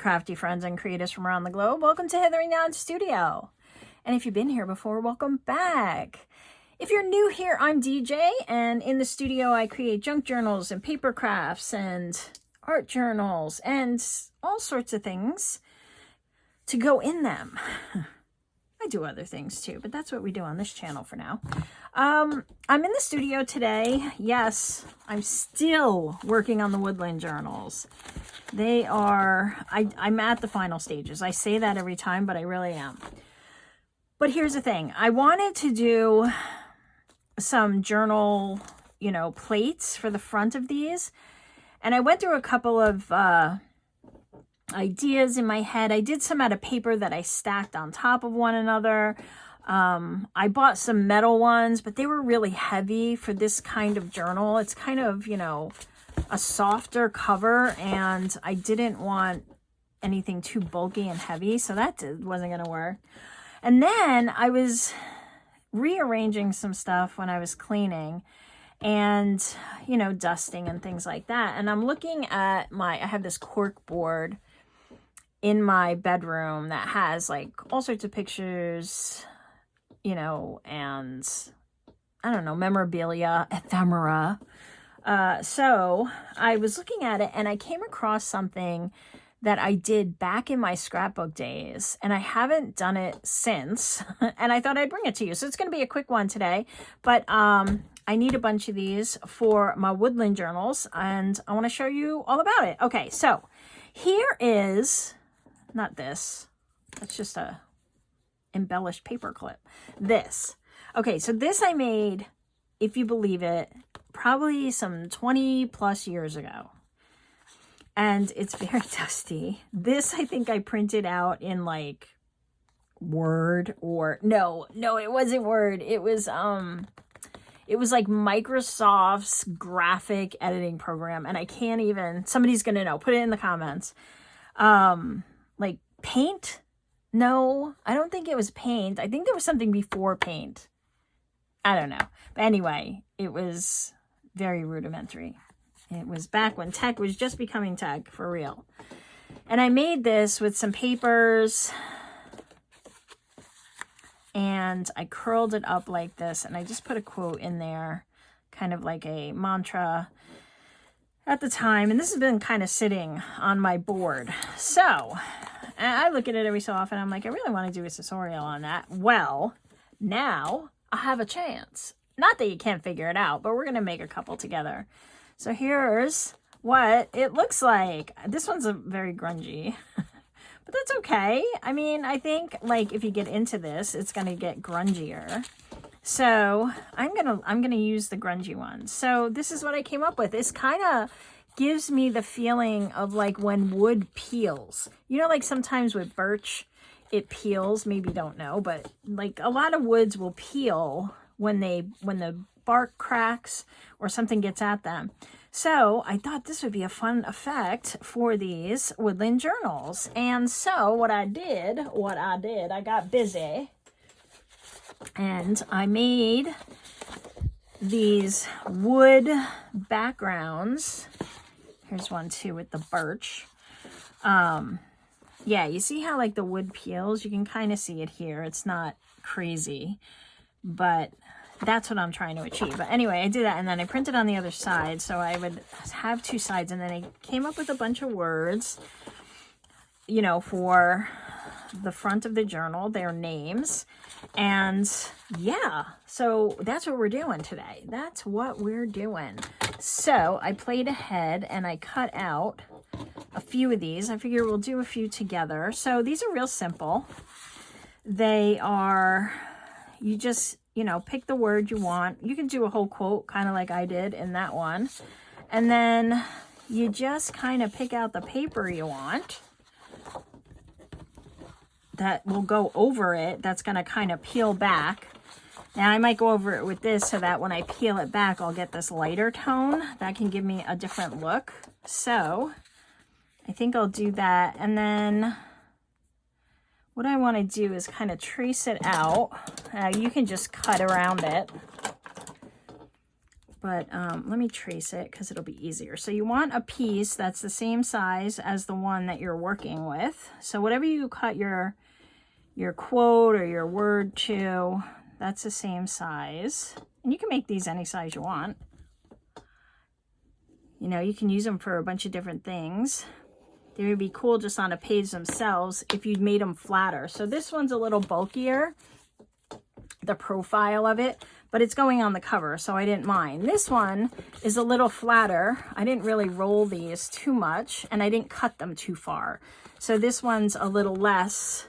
crafty friends and creators from around the globe. Welcome to Hither and Yon Studio. And if you've been here before, welcome back. If you're new here, I'm DJ, and in the studio I create junk journals and paper crafts and art journals and all sorts of things to go in them. I do other things too, but that's what we do on this channel for now. I'm in the studio today. Yes, I'm still working on the woodland journals. They are, I'm at the final stages. I say that every time, but I really am. But here's the thing. I wanted to do some journal, plates for the front of these. And I went through a couple of ideas in my head. I did some out of paper that I stacked on top of one another. I bought some metal ones, but they were really heavy for this kind of journal. It's kind of, a softer cover, and I didn't want anything too bulky and heavy, so that wasn't going to work. And then I was rearranging some stuff when I was cleaning and, dusting and things like that. And I'm looking at I have this cork board in my bedroom that has like all sorts of pictures, and I don't know, memorabilia, ephemera. So I was looking at it and I came across something that I did back in my scrapbook days, and I haven't done it since, and I thought I'd bring it to you. So it's going to be a quick one today, but I need a bunch of these for my woodland journals, and I want to show you all about it. Okay, so here is, not this, that's just a embellished paper clip. This. Okay, so this I made, if you believe it, probably some 20 plus years ago. And it's very dusty. This, I think I printed out in like Word, or no, it wasn't Word. It was like Microsoft's graphic editing program. And I can't even, somebody's going to know, put it in the comments. Like Paint? No, I don't think it was Paint. I think there was something before Paint. I don't know. But anyway, it was very rudimentary. It was back when tech was just becoming tech for real. And I made this with some papers, and I curled it up like this, and I just put a quote in there, kind of like a mantra at the time. And this has been kind of sitting on my board. So I look at it every so often. I'm like, I really want to do a tutorial on that. Well, now I have a chance. Not that you can't figure it out, but we're going to make a couple together. So here's what it looks like. This one's a very grungy, but that's okay. I mean, I think like if you get into this, it's going to get grungier. So I'm going to use the grungy one. So this is what I came up with. This kind of gives me the feeling of like when wood peels. Like sometimes with birch, it peels. Maybe you don't know, but like a lot of woods will peel when the bark cracks or something gets at them. So I thought this would be a fun effect for these woodland journals. And so what I did, I got busy and I made these wood backgrounds. Here's one too with the birch. Yeah, you see how like the wood peels? You can kind of see it here. It's not crazy, but that's what I'm trying to achieve. But anyway, I did that, and then I printed on the other side, so I would have two sides, and then I came up with a bunch of words, for the front of the journal, their names, and yeah, so that's what we're doing today. That's what we're doing. So I played ahead, and I cut out a few of these. I figure we'll do a few together. So these are real simple. They are, you just, pick the word you want. You can do a whole quote, kind of like I did in that one. And then you just kind of pick out the paper you want that will go over it. That's going to kind of peel back. Now I might go over it with this so that when I peel it back, I'll get this lighter tone. That can give me a different look. So I think I'll do that. And then what I want to do is kind of trace it out. You can just cut around it. But let me trace it because it'll be easier. So you want a piece that's the same size as the one that you're working with. So whatever you cut your quote or your word to, that's the same size. And you can make these any size you want. You know, you can use them for a bunch of different things. They would be cool just on a page themselves if you'd made them flatter. So this one's a little bulkier, the profile of it, but it's going on the cover, so I didn't mind. This one is a little flatter. I didn't really roll these too much, and I didn't cut them too far. So this one's a little less,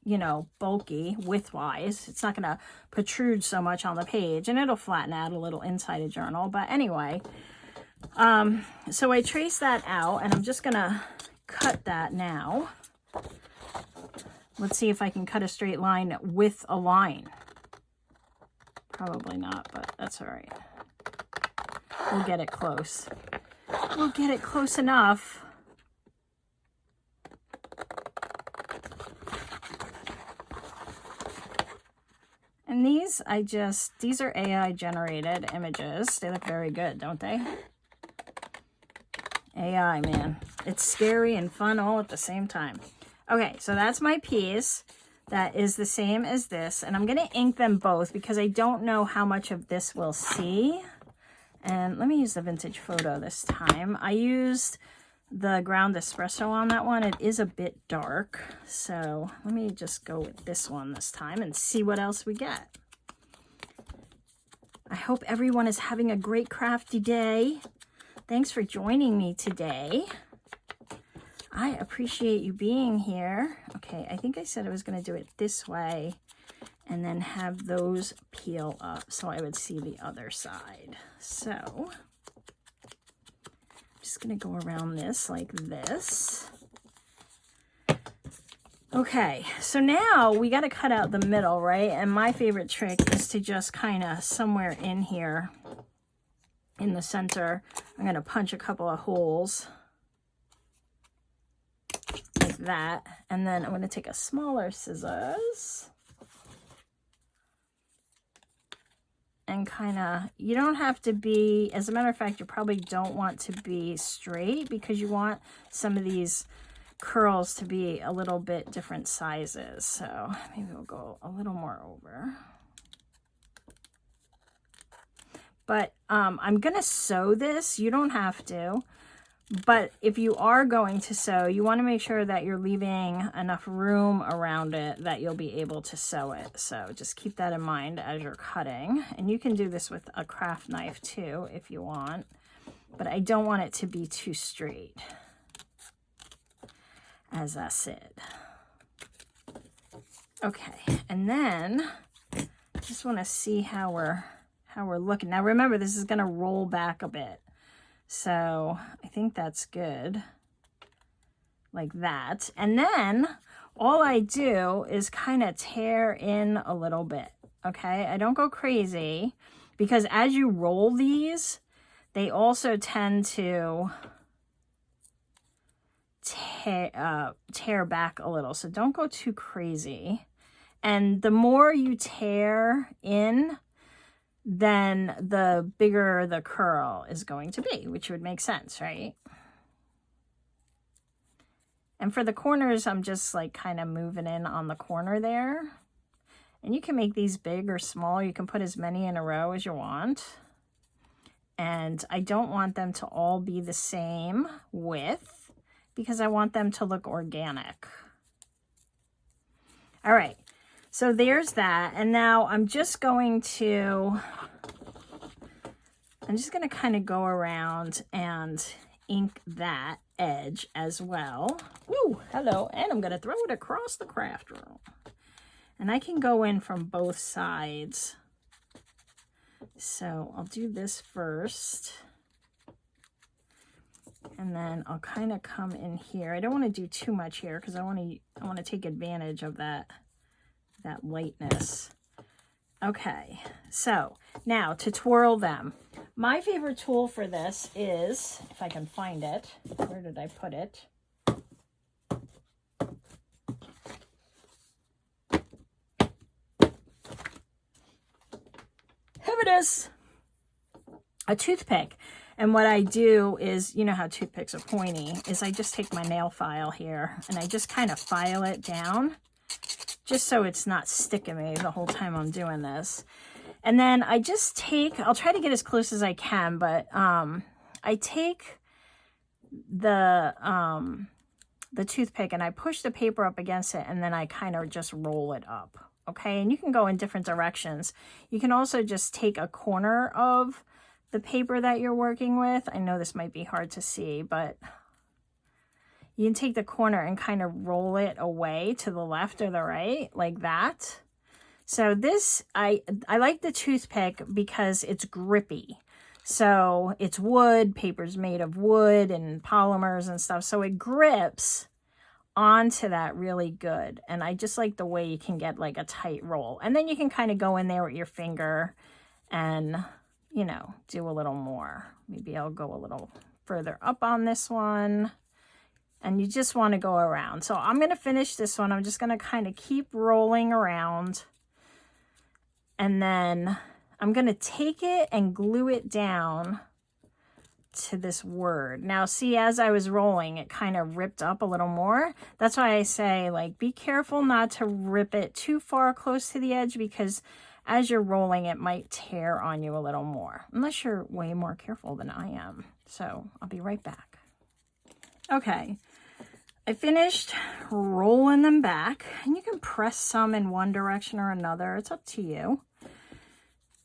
you know, bulky width-wise. It's not going to protrude so much on the page, and it'll flatten out a little inside a journal. But anyway, so I traced that out, and I'm just going to cut that now. Let's see if I can cut a straight line with a line. Probably not, but that's all right. We'll get it close. We'll get it close enough. And these, these are AI generated images. They look very good, don't they? AI, man. It's scary and fun all at the same time. Okay, so that's my piece. That is the same as this, and I'm going to ink them both because I don't know how much of this we'll see. And let me use the vintage photo this time. I used the ground espresso on that one. It is a bit dark, so let me just go with this one this time and see what else we get. I hope everyone is having a great crafty day. Thanks for joining me today. I appreciate you being here. Okay, I think I said I was going to do it this way and then have those peel up so I would see the other side. So I'm just going to go around this like this. Okay, so now we got to cut out the middle, right? And my favorite trick is to just kind of somewhere in here in the center, I'm going to punch a couple of holes. Like that, and then I'm going to take a smaller scissors and kind of, you don't have to be, as a matter of fact, you probably don't want to be straight because you want some of these curls to be a little bit different sizes. So maybe we'll go a little more over. But I'm going to sew this. You don't have to. But if you are going to sew, you want to make sure that you're leaving enough room around it that you'll be able to sew it. So just keep that in mind as you're cutting. And you can do this with a craft knife too if you want. But I don't want it to be too straight, as I said. Okay, and then just want to see how we're looking. Now remember, this is going to roll back a bit. So I think that's good, like that. And then all I do is kind of tear in a little bit, okay? I don't go crazy because as you roll these, they also tend to tear back a little. So don't go too crazy. And the more you tear in, then the bigger the curl is going to be, which would make sense, right? And for the corners, I'm just like kind of moving in on the corner there. And you can make these big or small. You can put as many in a row as you want. And I don't want them to all be the same width because I want them to look organic. All right. So there's that. And now I'm just going to kind of go around and ink that edge as well. Woo, hello. And I'm going to throw it across the craft room. And I can go in from both sides. So I'll do this first. And then I'll kind of come in here. I don't want to do too much here because I want to take advantage of that lightness. Okay, so now to twirl them. My favorite tool for this is, if I can find it, where did I put it? Here it is. a toothpick. And what I do is, you know how toothpicks are pointy, is I just take my nail file here and I just kind of file it down just so it's not sticking me the whole time I'm doing this. And then I just take, I'll try to get as close as I can, but I take the toothpick and I push the paper up against it, and then I kind of just roll it up. Okay, and you can go in different directions. You can also just take a corner of the paper that you're working with. I know this might be hard to see, but you can take the corner and kind of roll it away to the left or the right, like that. So this, I like the toothpick because it's grippy. So it's wood, paper's made of wood and polymers and stuff. So it grips onto that really good. And I just like the way you can get like a tight roll. And then you can kind of go in there with your finger and, you know, do a little more. Maybe I'll go a little further up on this one. And you just want to go around. So I'm going to finish this one. I'm just going to kind of keep rolling around. And then I'm going to take it and glue it down to this word. Now, see, as I was rolling, it kind of ripped up a little more. That's why I say, like, be careful not to rip it too far close to the edge, because as you're rolling, it might tear on you a little more, unless you're way more careful than I am. So I'll be right back. Okay, I finished rolling them back, and you can press some in one direction or another. It's up to you.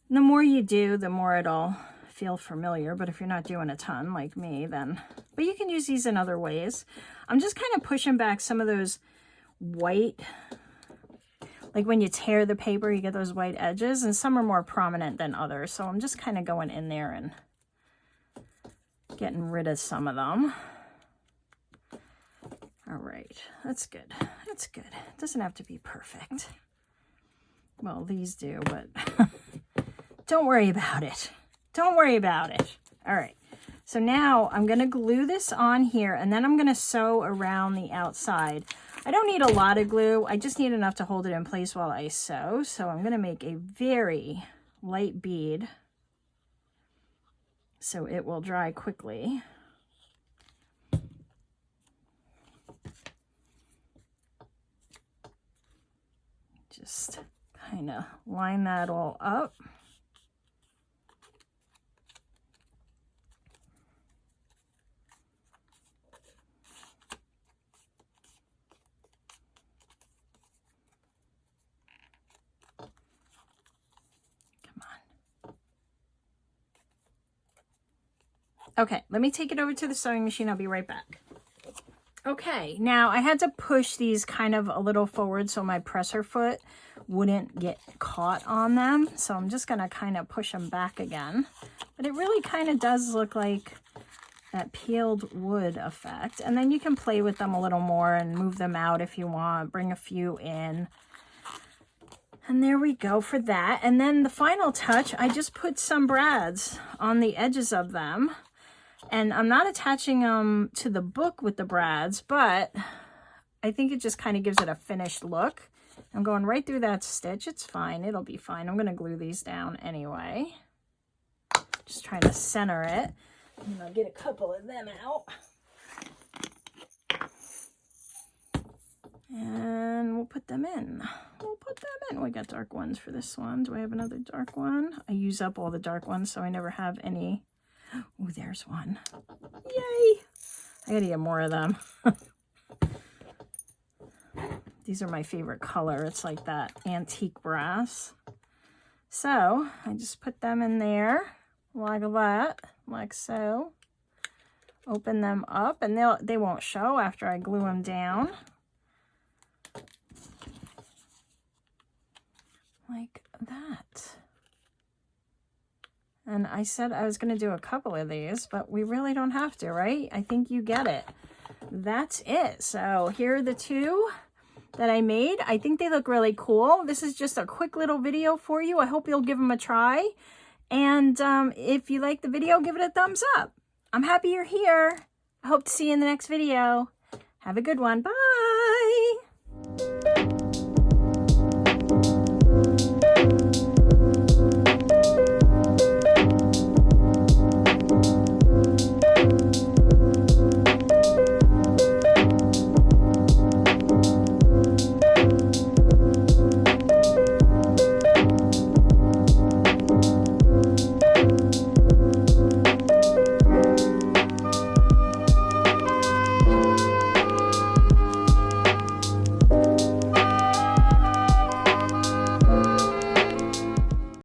And the more you do, the more it'll feel familiar. But if you're not doing a ton like me, then... But you can use these in other ways. I'm just kind of pushing back some of those white... Like when you tear the paper, you get those white edges. And some are more prominent than others. So I'm just kind of going in there and getting rid of some of them. All right. That's good. That's good. It doesn't have to be perfect. Well, these do, but... Don't worry about it. Don't worry about it. All right. So now I'm going to glue this on here, and then I'm going to sew around the outside. I don't need a lot of glue. I just need enough to hold it in place while I sew. So I'm going to make a very light bead so it will dry quickly. Just kind of line that all up. Okay, let me take it over to the sewing machine. I'll be right back. Okay, now I had to push these kind of a little forward so my presser foot wouldn't get caught on them. So I'm just going to kind of push them back again. But it really kind of does look like that peeled wood effect. And then you can play with them a little more and move them out if you want. Bring a few in. And there we go for that. And then the final touch, I just put some brads on the edges of them. And I'm not attaching them to the book with the brads, but I think it just kind of gives it a finished look. I'm going right through that stitch. It's fine. It'll be fine. I'm going to glue these down anyway. Just trying to center it. And I'll get a couple of them out. And we'll put them in. We'll put them in. We got dark ones for this one. Do I have another dark one? I use up all the dark ones, so I never have any. Oh, there's one. Yay! I gotta get more of them. These are my favorite color. It's like that antique brass. So I just put them in there like that, like so. Open them up, and they won't show after I glue them down. Like that. And I said I was going to do a couple of these, but we really don't have to, right? I think you get it. That's it. So here are the two that I made. I think they look really cool. This is just a quick little video for you. I hope you'll give them a try. And if you like the video, give it a thumbs up. I'm happy you're here. I hope to see you in the next video. Have a good one. Bye.